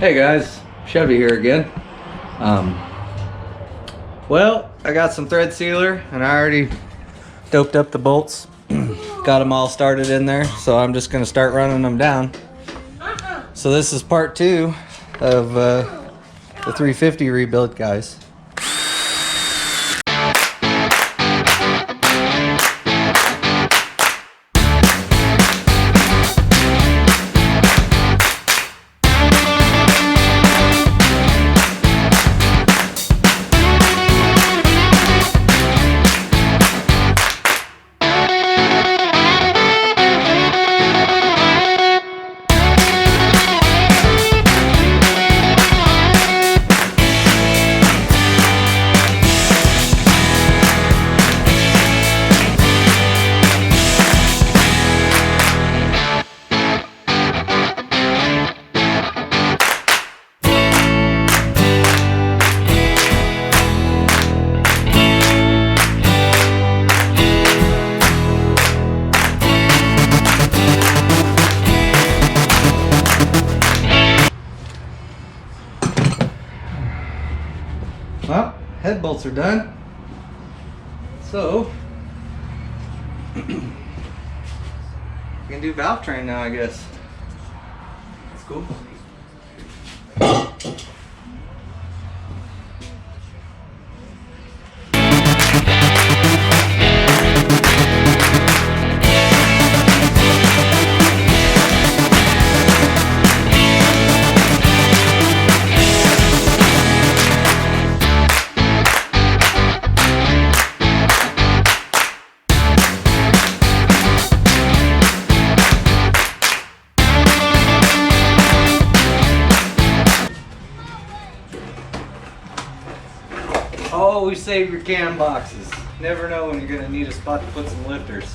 Hey guys, Chevy here again. Well, I got some thread sealer and I already doped up the bolts. Got them all started in there, so I'm just gonna start running them down. So this is part 2 of the 350 rebuild, guys. Well, head bolts are done. So, we can do valve train now, I guess. That's cool. Always save your cam boxes. Never know when you're gonna need a spot to put some lifters.